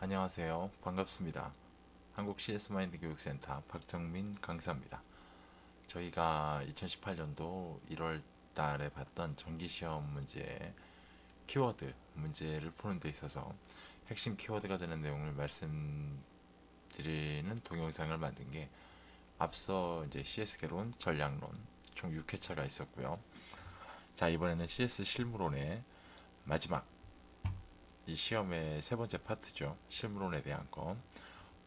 안녕하세요. 반갑습니다. 한국 CS 마인드 교육센터 박정민 강사입니다. 저희가 2018년도 1월 달에 봤던 정기시험 문제 키워드 문제를 푸는 데 있어서 핵심 키워드가 되는 내용을 말씀드리는 동영상을 만든 게 앞서 이제 CS 개론, 전략론 총 6회차가 있었고요. 자, 이번에는 CS 실무론의 마지막 이 시험의 세 번째 파트죠. 실무론에 대한 거.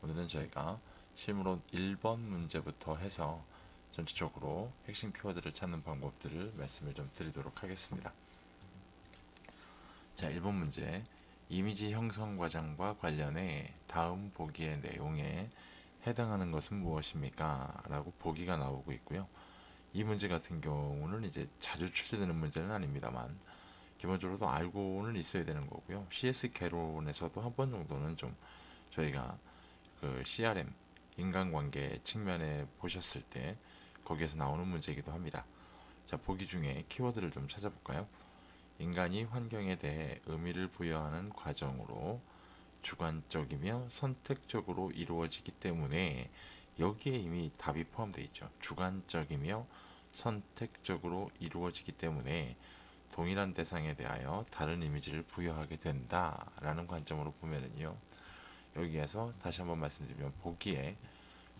오늘은 저희가 실무론 1번 문제부터 해서 전체적으로 핵심 키워드를 찾는 방법들을 말씀을 좀 드리도록 하겠습니다. 자, 1번 문제. 이미지 형성 과정과 관련해 다음 보기의 내용에 해당하는 것은 무엇입니까? 라고 보기가 나오고 있고요. 이 문제 같은 경우는 이제 자주 출제되는 문제는 아닙니다만 기본적으로도 알고는 있어야 되는 거고요. CS 개론에서도 한 번 정도는 좀 저희가 그 CRM 인간관계 측면에 보셨을 때 거기에서 나오는 문제이기도 합니다. 자, 보기 중에 키워드를 좀 찾아볼까요? 인간이 환경에 대해 의미를 부여하는 과정으로 주관적이며 선택적으로 이루어지기 때문에 여기에 이미 답이 포함되어 있죠. 주관적이며 선택적으로 이루어지기 때문에 동일한 대상에 대하여 다른 이미지를 부여하게 된다라는 관점으로 보면은요. 여기에서 다시 한번 말씀드리면 보기에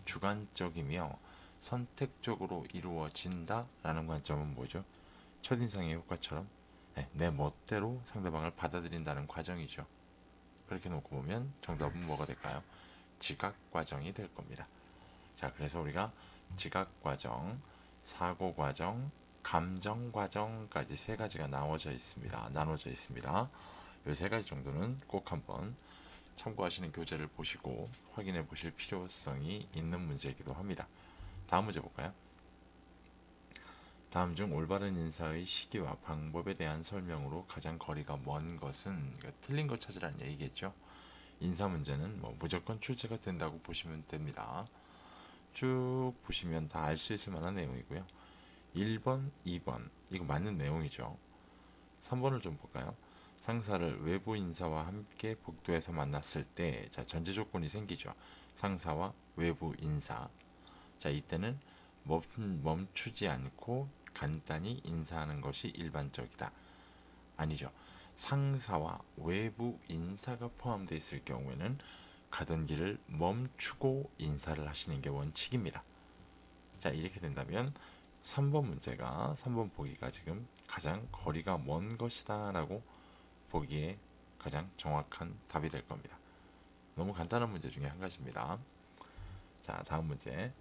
주관적이며 선택적으로 이루어진다라는 관점은 뭐죠? 첫인상의 효과처럼 내 멋대로 상대방을 받아들인다는 과정이죠. 그렇게 놓고 보면 정답은 뭐가 될까요? 지각 과정이 될 겁니다. 자, 그래서 우리가 지각 과정, 사고 과정, 감정 과정까지 세 가지가 나눠져 있습니다. 이 세 가지 정도는 꼭 한번 참고하시는 교재를 보시고 확인해 보실 필요성이 있는 문제이기도 합니다. 다음 문제 볼까요? 다음 중 올바른 인사의 시기와 방법에 대한 설명으로 가장 거리가 먼 것은, 그러니까 틀린 거 찾으라는 얘기겠죠. 인사 문제는 뭐 무조건 출제가 된다고 보시면 됩니다. 쭉 보시면 다 알 수 있을 만한 내용이고요. 1번, 2번 이거 맞는 내용이죠. 3번을 좀 볼까요? 상사를 외부 인사와 함께 복도에서 만났을 때, 자, 전제 조건이 생기죠. 상사와 외부 인사. 자, 이때는 멈추지 않고 간단히 인사하는 것이 일반적이다. 아니죠. 상사와 외부 인사가 포함되어 있을 경우에는 가던 길을 멈추고 인사를 하시는 게 원칙입니다. 자, 이렇게 된다면 3번 보기가 지금 가장 거리가 먼 것이다 라고 보기에 가장 정확한 답이 될 겁니다. 너무 간단한 문제 중에 한 가지입니다. 자, 다음 문제.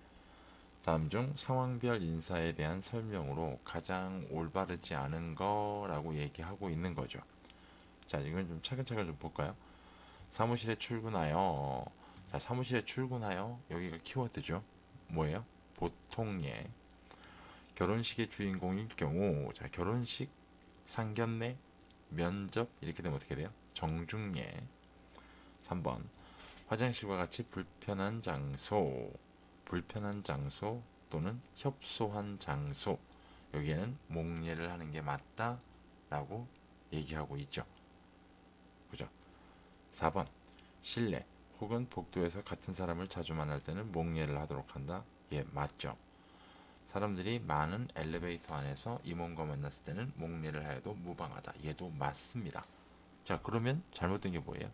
다음 중 상황별 인사에 대한 설명으로 가장 올바르지 않은 거라고 얘기하고 있는 거죠. 자, 이건 좀 차근차근 좀 볼까요? 사무실에 출근하여. 자, 사무실에 출근하여. 여기가 키워드죠. 뭐예요? 보통예. 결혼식의 주인공일 경우, 자, 결혼식, 상견례, 면접 이렇게 되면 어떻게 돼요? 정중예. 3번. 화장실과 같이 불편한 장소 또는 협소한 장소. 여기에는 목례를 하는 게 맞다라고 얘기하고 있죠. 그죠? 4번. 실내 혹은 복도에서 같은 사람을 자주 만날 때는 목례를 하도록 한다. 예, 맞죠. 사람들이 많은 엘리베이터 안에서 임원과 만났을 때는 목례를 하여도 무방하다. 얘도 맞습니다. 자, 그러면 잘못된 게 뭐예요?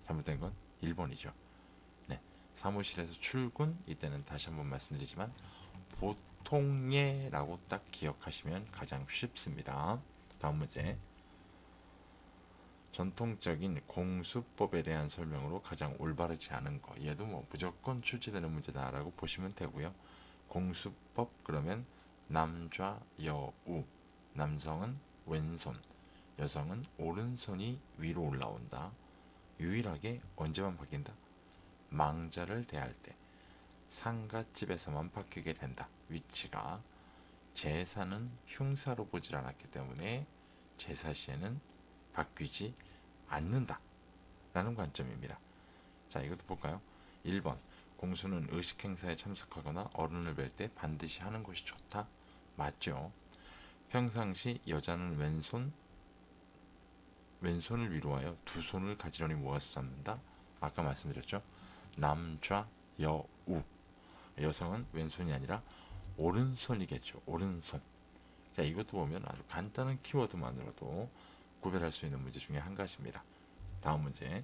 잘못된 건 1번이죠. 네. 사무실에서 출근, 이때는 다시 한번 말씀드리지만 보통예라고 딱 기억하시면 가장 쉽습니다. 다음 문제. 전통적인 공수법에 대한 설명으로 가장 올바르지 않은 거. 얘도 뭐 무조건 출제되는 문제다라고 보시면 되고요. 공수법 그러면 남좌여우. 남성은 왼손, 여성은 오른손이 위로 올라온다. 유일하게 언제만 바뀐다? 망자를 대할 때 상갓집에서만 바뀌게 된다. 위치가 제사는 흉사로 보질 않았기 때문에 제사 시에는 바뀌지 않는다 라는 관점입니다. 자, 이것도 볼까요? 1번. 공수는 의식 행사에 참석하거나 어른을 뵐 때 반드시 하는 것이 좋다. 맞죠? 평상시 여자는 왼손을 위로하여 두 손을 가지런히 모아서 잡는다. 아까 말씀드렸죠. 남좌 여우. 여성은 왼손이 아니라 오른손이겠죠. 오른손. 자, 이것도 보면 아주 간단한 키워드만으로도 구별할 수 있는 문제 중에 한 가지입니다. 다음 문제.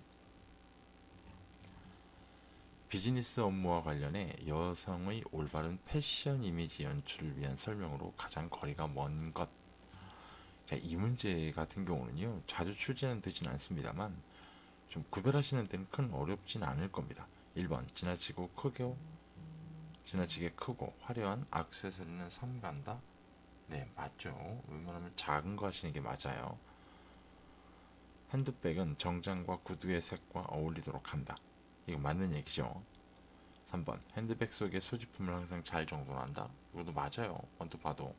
비즈니스 업무와 관련해 여성의 올바른 패션 이미지 연출을 위한 설명으로 가장 거리가 먼 것. 자, 이 문제 같은 경우는요, 자주 출제는 되진 않습니다만 좀 구별하시는 데는 큰 어렵진 않을 겁니다. 1번 지나치게 크고 화려한 액세서리는 삼간다. 네, 맞죠. 웬만하면 작은 거 하시는 게 맞아요. 핸드백은 정장과 구두의 색과 어울리도록 한다. 이거 맞는 얘기죠. 3번 핸드백 속에 소지품을 항상 잘 정돈한다. 이것도 맞아요. 언뜻 봐도.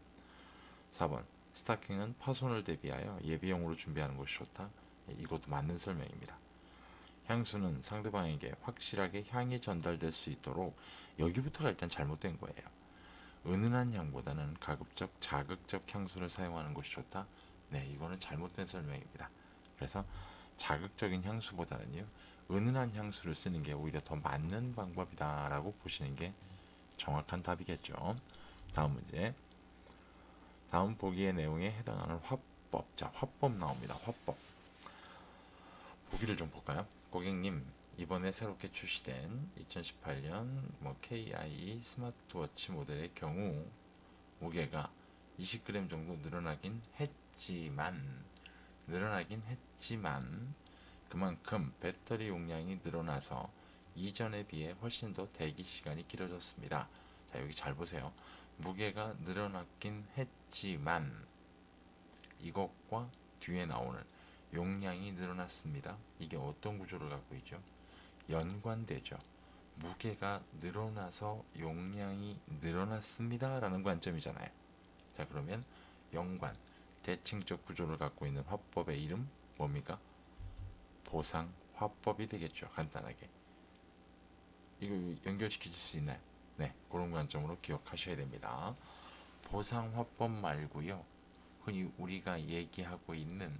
4번 스타킹은 파손을 대비하여 예비용으로 준비하는 것이 좋다. 이것도 맞는 설명입니다. 향수는 상대방에게 확실하게 향이 전달될 수 있도록, 여기부터가 일단 잘못된 거예요. 은은한 향보다는 가급적 자극적 향수를 사용하는 것이 좋다. 네, 이거는 잘못된 설명입니다. 그래서 자극적인 향수보다는요, 은은한 향수를 쓰는 게 오히려 더 맞는 방법이다라고 보시는 게 정확한 답이겠죠. 다음 문제. 다음 보기의 내용에 해당하는 화법. 자, 화법 나옵니다. 화법. 보기를 좀 볼까요? 고객님, 이번에 새롭게 출시된 2018년 KIE 스마트워치 모델의 경우 무게가 20g 정도 늘어나긴 했지만 그만큼 배터리 용량이 늘어나서 이전에 비해 훨씬 더 대기 시간이 길어졌습니다. 자, 여기 잘 보세요. 무게가 늘어났긴 했지만 이것과 뒤에 나오는 용량이 늘어났습니다. 이게 어떤 구조를 갖고 있죠? 연관되죠. 무게가 늘어나서 용량이 늘어났습니다 라는 관점이잖아요. 자, 그러면 연관, 대칭적 구조를 갖고 있는 화법의 이름 뭡니까? 보상 화법이 되겠죠. 간단하게. 이거 연결시켜 줄 수 있나요? 네, 그런 관점으로 기억하셔야 됩니다. 보상 화법 말고요, 흔히 우리가 얘기하고 있는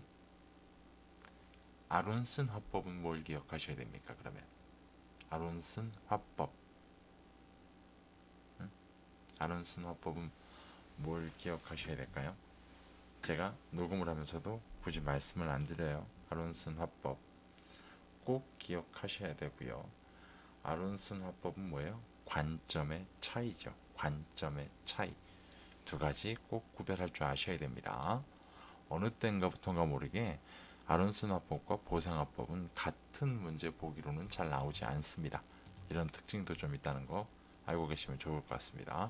아론슨 화법은 뭘 기억하셔야 됩니까? 그러면 아론슨 화법, 아론슨 화법은 뭘 기억하셔야 될까요? 제가 녹음을 하면서도 굳이 말씀을 안 드려요. 아론슨 화법 꼭 기억하셔야 되고요. 아론슨 화법은 뭐예요? 관점의 차이죠. 관점의 차이. 두 가지 꼭 구별할 줄 아셔야 됩니다. 어느 때인가부터인가 모르게 아론슨 화법과 보상 화법은 같은 문제 보기로는 잘 나오지 않습니다. 이런 특징도 좀 있다는 거 알고 계시면 좋을 것 같습니다.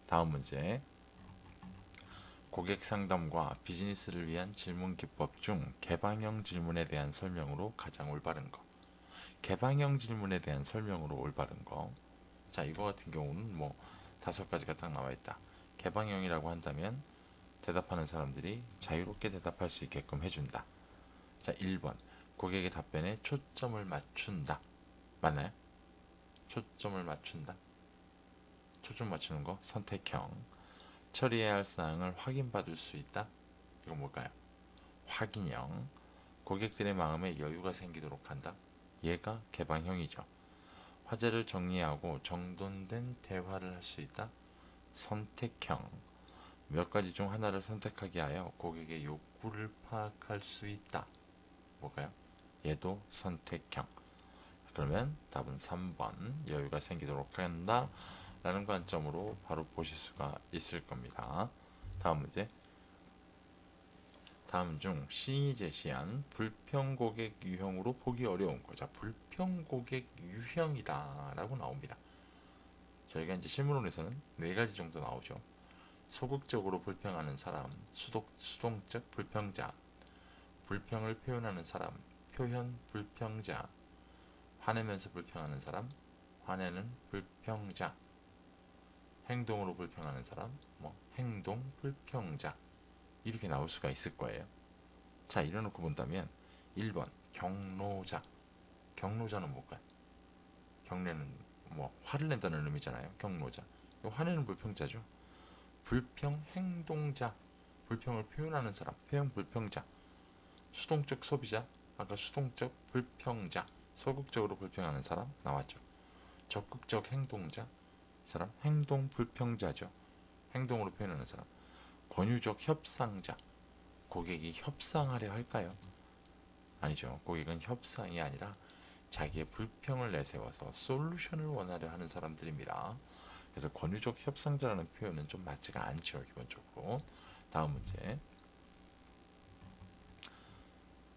다음 문제. 고객 상담과 비즈니스를 위한 질문 기법 중 개방형 질문에 대한 설명으로 가장 올바른 거. 개방형 질문에 대한 설명으로 올바른 거. 자, 이거 같은 경우는 뭐 5가지가 딱 나와 있다. 개방형이라고 한다면 대답하는 사람들이 자유롭게 대답할 수 있게끔 해준다. 자, 1번 고객의 답변에 초점을 맞춘다. 맞나요? 초점을 맞춘다. 초점 맞추는 거 선택형. 처리해야 할 사항을 확인받을 수 있다. 이건 뭘까요? 확인형. 고객들의 마음에 여유가 생기도록 한다. 얘가 개방형이죠. 화제를 정리하고 정돈된 대화를 할 수 있다. 선택형. 몇 가지 중 하나를 선택하게 하여 고객의 욕구를 파악할 수 있다. 뭘까요? 얘도 선택형. 그러면 답은 3번 여유가 생기도록 한다 라는 관점으로 바로 보실 수가 있을 겁니다. 다음 문제. 다음 중 시인이 제시한 불평고객 유형으로 보기 어려운 거. 자, 불평고객 유형이다 라고 나옵니다. 저희가 이제 실무론에서는 4가지 정도 나오죠. 소극적으로 불평하는 사람, 수동적 불평자, 불평을 표현하는 사람, 표현 불평자, 화내면서 불평하는 사람, 화내는 불평자, 행동으로 불평하는 사람, 행동 불평자, 이렇게 나올 수가 있을 거예요. 자, 이래놓고 본다면 1번 경로자. 경로자는 뭘까요? 경례는 화를 낸다는 의미잖아요. 경로자. 화내는 불평자죠. 불평 행동자. 불평을 표현하는 사람. 표현 불평자. 수동적 소비자. 아까 수동적 불평자. 소극적으로 불평하는 사람 나왔죠. 적극적 행동자 사람 행동 불평자죠. 행동으로 표현하는 사람. 권유적 협상자 고객이 협상하려 할까요? 아니죠. 고객은 협상이 아니라 자기의 불평을 내세워서 솔루션을 원하려 하는 사람들입니다. 그래서 권유적 협상자라는 표현은 좀 맞지가 않죠. 기본적으로. 다음 문제.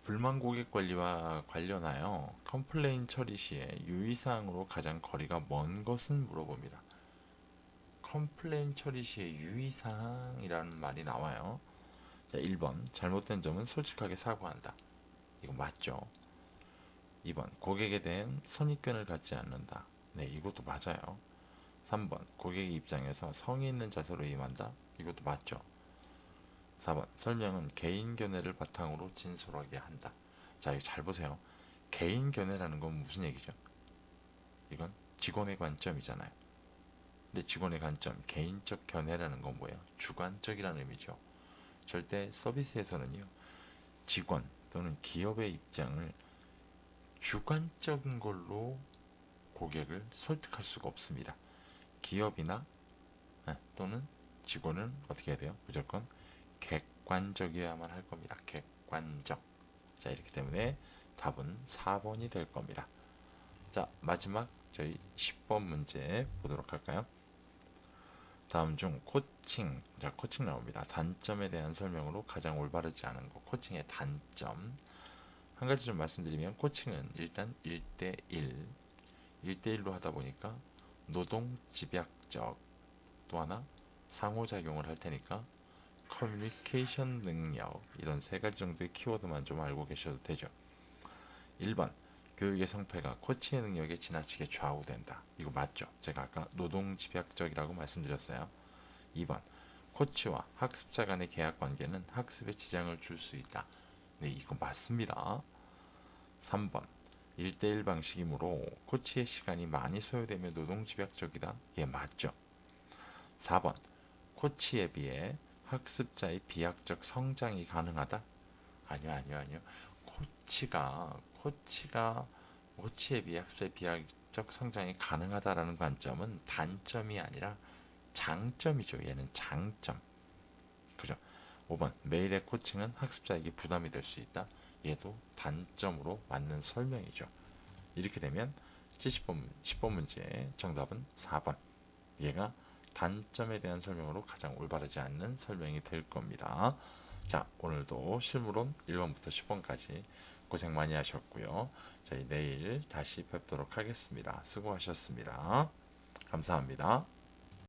불만 고객 관리와 관련하여 컴플레인 처리 시에 유의사항으로 가장 거리가 먼 것은 물어봅니다. 컴플레인 처리 시에 유의사항이라는 말이 나와요. 자, 1번 잘못된 점은 솔직하게 사과한다. 이거 맞죠? 2번 고객에 대한 선입견을 갖지 않는다. 네, 이것도 맞아요. 3번 고객의 입장에서 성의 있는 자세로 임한다. 이것도 맞죠. 4번 설명은 개인 견해를 바탕으로 진솔하게 한다. 자, 이거 잘 보세요. 개인 견해라는 건 무슨 얘기죠? 이건 직원의 관점이잖아요. 근데 직원의 관점, 개인적 견해라는 건 뭐예요? 주관적이라는 의미죠. 절대 서비스에서는요, 직원 또는 기업의 입장을 주관적인 걸로 고객을 설득할 수가 없습니다. 기업이나 또는 직원은 어떻게 해야 돼요? 무조건 객관적이어야만 할 겁니다. 객관적. 자, 이렇기 때문에 답은 4번이 될 겁니다. 자, 마지막 저희 10번 문제 보도록 할까요? 다음 중 코칭, 자, 코칭 나옵니다. 단점에 대한 설명으로 가장 올바르지 않은 것, 코칭의 단점. 한 가지 좀 말씀드리면 코칭은 일단 1대1, 1대1로 하다 보니까 노동 집약적, 또 하나 상호작용을 할 테니까 커뮤니케이션 능력, 이런 세 가지 정도의 키워드만 좀 알고 계셔도 되죠. 1번 교육의 성패가 코치의 능력에 지나치게 좌우된다. 이거 맞죠? 제가 아까 노동 집약적이라고 말씀드렸어요. 2번 코치와 학습자 간의 계약 관계는 학습에 지장을 줄 수 있다. 네, 이거 맞습니다. 3번 1대1 방식이므로 코치의 시간이 많이 소요되며 노동 집약적이다. 예, 맞죠. 4번 코치에 비해 학습자의 비약적 성장이 가능하다. 아니요. 코치에 비해 학습자의 비약적 성장이 가능하다라는 관점은 단점이 아니라 장점이죠. 얘는 장점. 그죠? 5번 매일의 코칭은 학습자에게 부담이 될 수 있다. 얘도 단점으로 맞는 설명이죠. 이렇게 되면 70번, 10번 문제의 정답은 4번. 얘가 단점에 대한 설명으로 가장 올바르지 않는 설명이 될 겁니다. 자, 오늘도 실무론 1번부터 10번까지 고생 많이 하셨고요. 저희 내일 다시 뵙도록 하겠습니다. 수고하셨습니다. 감사합니다.